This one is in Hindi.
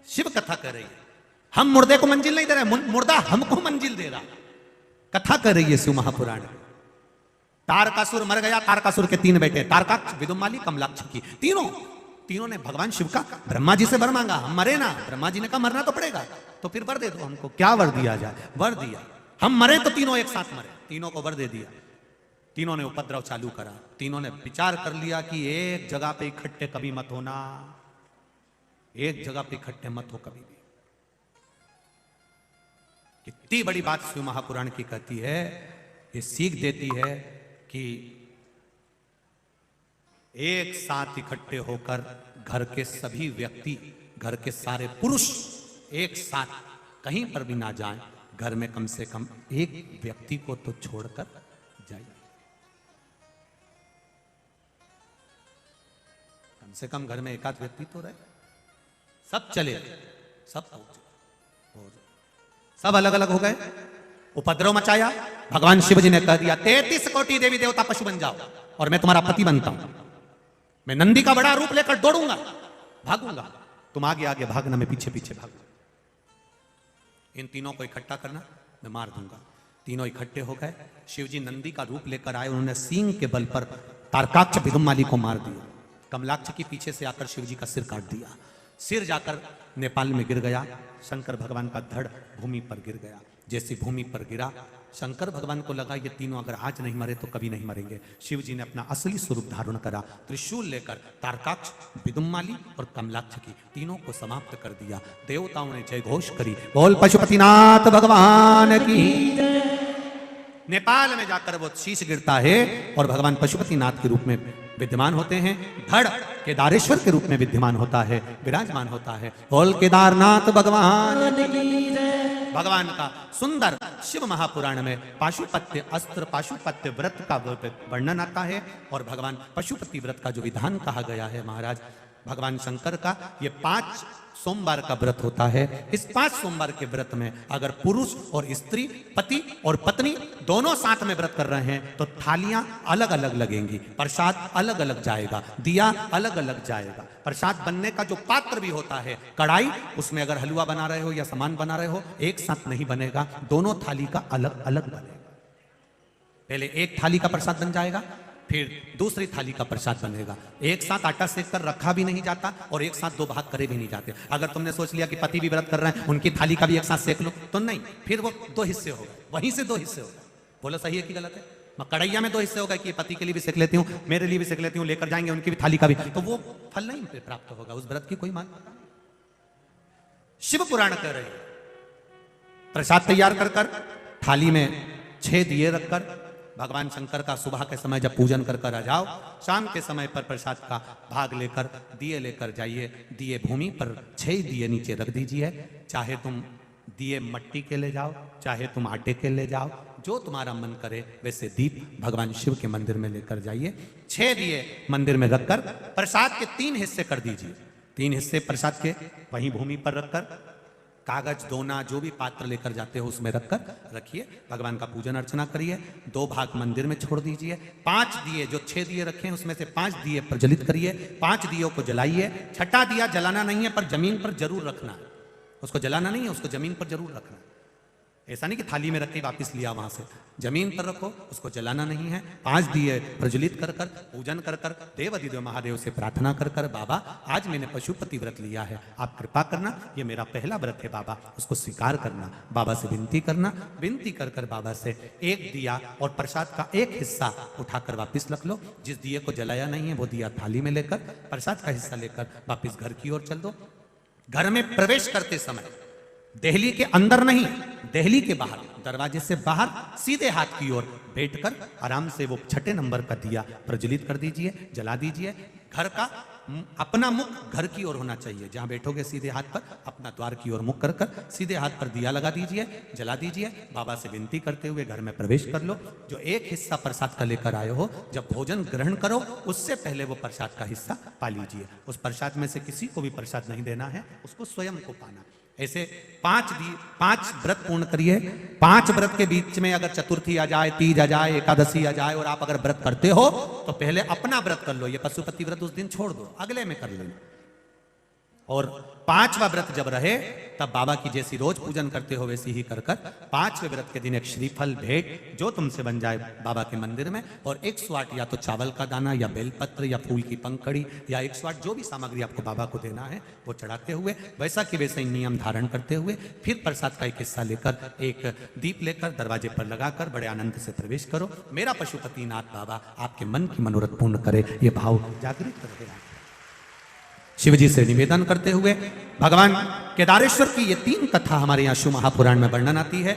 शिव कथा कर रही है। हम मुर्दे को मंजिल नहीं दे रहे, मुर्दा हमको मंजिल दे रहा। कथा कर रही है शिव महापुराण। तारकासुर मर गया, तारकासुर के 3 बेटे, तारकाक्ष, विदुमाली, कमलाक्ष की। तीनों ने भगवान शिव का ब्रह्मा जी से वर मांगा, हम मरे ना। ब्रह्मा जी ने कहा मरना तो पड़ेगा, तो फिर वर दे दो हमको। क्या वर दिया जाए? वर दिया, हम मरे तो तीनों एक साथ मरे। तीनों को वर दे दिया। तीनों ने उपद्रव चालू करा। तीनों ने विचार कर लिया कि एक जगह पे इकट्ठे कभी मत होना, एक जगह पे इकट्ठे मत हो कभी भी। कितनी बड़ी बात शिव महापुराण की कहती है। ये सीख देती है कि एक साथ इकट्ठे होकर घर के सभी व्यक्ति, घर के सारे पुरुष एक साथ कहीं पर भी ना जाएं। घर में कम से कम एक व्यक्ति को तो छोड़कर जाइए। कम से कम घर में एकाध व्यक्ति तो रहे। सब चले, सब अलग अलग हो गए। उपद्रव मचाया। भगवान शिव जी ने कह दिया 33 कोटि देवी देवता पशु बन जाओ और मैं तुम्हारा पति बनता हूं। मैं नंदी का बड़ा रूप लेकर दौड़ूंगा, भागूंगा, तुम आगे आगे भागना, मैं पीछे पीछे भागूंगा। इन तीनों को इकट्ठा करना, मैं मार दूंगा। तीनों इकट्ठे हो गए। शिव जी नंदी का रूप लेकर आए। उन्होंने सींग के बल पर तारकाक्ष विदुमाली को मार दिया। कमलाक्ष की पीछे से आकर शिव जी का सिर काट दिया। सिर जाकर नेपाल में गिर गया। शंकर भगवान का धड़ भूमि पर गिर गया। जैसे भूमि पर गिरा, शंकर भगवान को लगा ये तीनों अगर आज नहीं मरे तो कभी नहीं मरेंगे। शिव जी ने अपना असली स्वरूप धारण करा। त्रिशूल लेकर तारकाक्ष, विदुमाली और कमलाक्ष की तीनों को समाप्त कर दिया। देवताओं ने जय घोष करी, बोल पशुपतिनाथ भगवान की। नेपाल में जाकर वो शीश गिरता है और भगवान पशुपतिनाथ के रूप में विद्यमान होते हैं। धड़ केदारेश्वर के रूप में विद्यमान होता है, विराजमान होता है। बोल केदारनाथ भगवान की। भगवान का सुंदर शिव महापुराण में पाशुपत्य अस्त्र, पाशुपत्य व्रत का वर्णन आता है। और भगवान पशुपति व्रत का जो विधान कहा गया है महाराज भगवान शंकर का, ये 5 सोमवार का व्रत होता है। इस 5 सोमवार के व्रत में अगर पुरुष और स्त्री, पति और पत्नी दोनों साथ में व्रत कर रहे हैं तो थालियां अलग अलग लगेंगी, प्रसाद अलग अलग जाएगा, दिया अलग अलग जाएगा। प्रसाद बनने का जो पात्र भी होता है, कढ़ाई, उसमें अगर हलवा बना रहे हो या सामान बना रहे हो, एक साथ नहीं बनेगा, दोनों थाली का अलग अलग बनेगा। पहले एक थाली का प्रसाद बन जाएगा, फिर दूसरी थाली का प्रसाद बनेगा। एक साथ आटा सेक कर रखा भी नहीं जाता और एक साथ 2 भाग करे भी नहीं जाते। अगर तुमने सोच लिया कि पति भी व्रत कर रहे हैं, उनकी थाली का भी एक साथ सेक लो, तो नहीं, फिर वो 2 हिस्से हो गए, वहीं से 2 हिस्से हो गए। बोलो सही है कि गलत है? मैं कढ़ैया में 2 हिस्से हो गए कि पति के लिए भी सेक लेती हूँ, मेरे लिए भी सेक लेती हूँ, लेकर जाएंगे उनकी भी थाली का भी, तो वो फल नहीं प्राप्त होगा, उस व्रत की कोई मान। शिव पुराण कह रहे हैं प्रसाद तैयार कर कर थाली में 6 दिए रखकर भगवान शंकर का सुबह के समय जब पूजन कर कर आ जाओ, शाम के समय पर प्रसाद का भाग लेकर दिए लेकर जाइए। दिए भूमि पर 6 दिए नीचे रख दीजिए। चाहे तुम दिए मट्टी के ले जाओ, चाहे तुम आटे के ले जाओ, जो तुम्हारा मन करे वैसे दीप भगवान शिव के मंदिर में लेकर जाइए। 6 दिए मंदिर में रखकर प्रसाद के 3 हिस्से कर दीजिए। 3 हिस्से प्रसाद के वहीं भूमि पर रखकर कागज, दोना, जो भी पात्र लेकर जाते हो उसमें रखकर रखिए। भगवान का पूजन अर्चना करिए। 2 भाग मंदिर में छोड़ दीजिए। 5 दिए, जो 6 दिए रखे हैं उसमें से 5 दिए प्रज्वलित करिए। 5 दियों को जलाइए। 6ठा दिया जलाना नहीं है, पर जमीन पर जरूर रखना है। उसको जलाना नहीं है, उसको जमीन पर जरूर रखना है। ऐसा नहीं कि थाली में रखे वापस लिया वहां से, जमीन पर रखो, उसको जलाना नहीं है। 5 दिए प्रज्वलित कर कर पूजन कर कर देवाधिदेव महादेव से प्रार्थना कर कर, बाबा आज मैंने पशुपति व्रत लिया है, आप कृपा करना, ये मेरा पहला व्रत है बाबा, उसको स्वीकार करना। बाबा से विनती करना। विनती कर कर बाबा से 1 दिया और प्रसाद का 1 हिस्सा उठाकर वापिस रख लो। जिस दिए को जलाया नहीं है वो दिया थाली में लेकर प्रसाद का हिस्सा लेकर वापिस घर की ओर चल दो। घर में प्रवेश करते समय देहली के अंदर नहीं, देहली के बाहर, दरवाजे से बाहर सीधे हाथ की ओर बैठकर आराम से वो 6ठे नंबर का दिया प्रज्वलित कर दीजिए, जला दीजिए। घर का अपना मुख घर की ओर होना चाहिए। जहां बैठोगे सीधे हाथ पर अपना द्वार की ओर मुख कर कर सीधे हाथ पर दिया लगा दीजिए, जला दीजिए। बाबा से विनती करते हुए घर में प्रवेश कर लो। जो 1 हिस्सा प्रसाद का लेकर आए हो, जब भोजन ग्रहण करो उससे पहले वो प्रसाद का हिस्सा पा लीजिए। उस प्रसाद में से किसी को भी प्रसाद नहीं देना है, उसको स्वयं को पाना। ऐसे 5 व्रत पूर्ण करिए। 5 व्रत के बीच में अगर चतुर्थी आ जाए, तीज आ जाए, एकादशी आ जाए और आप अगर व्रत करते हो तो पहले अपना व्रत कर लो। ये पशुपति व्रत उस दिन छोड़ दो, अगले में कर लेना। और पांचवा व्रत जब रहे तब बाबा की जैसी रोज पूजन करते हो वैसी ही कर कर पांचवें व्रत के दिन एक श्रीफल भेंट जो तुमसे बन जाए बाबा के मंदिर में, और 108 या तो चावल का दाना या बेलपत्र या फूल की पंखड़ी या 108 जो भी सामग्री आपको बाबा को देना है वो चढ़ाते हुए वैसा कि वैसा ही नियम धारण करते हुए फिर प्रसाद का एक हिस्सा लेकर एक दीप लेकर दरवाजे पर लगाकर बड़े आनंद से प्रवेश करो। मेरा पशुपतिनाथ बाबा आपके मन की मनोरथ पूर्ण करे, ये भाव जागृत रहे। शिव जी से निवेदन करते हुए भगवान केदारेश्वर की ये 3 कथा हमारे यहाँ शिव महापुराण में वर्णन आती है।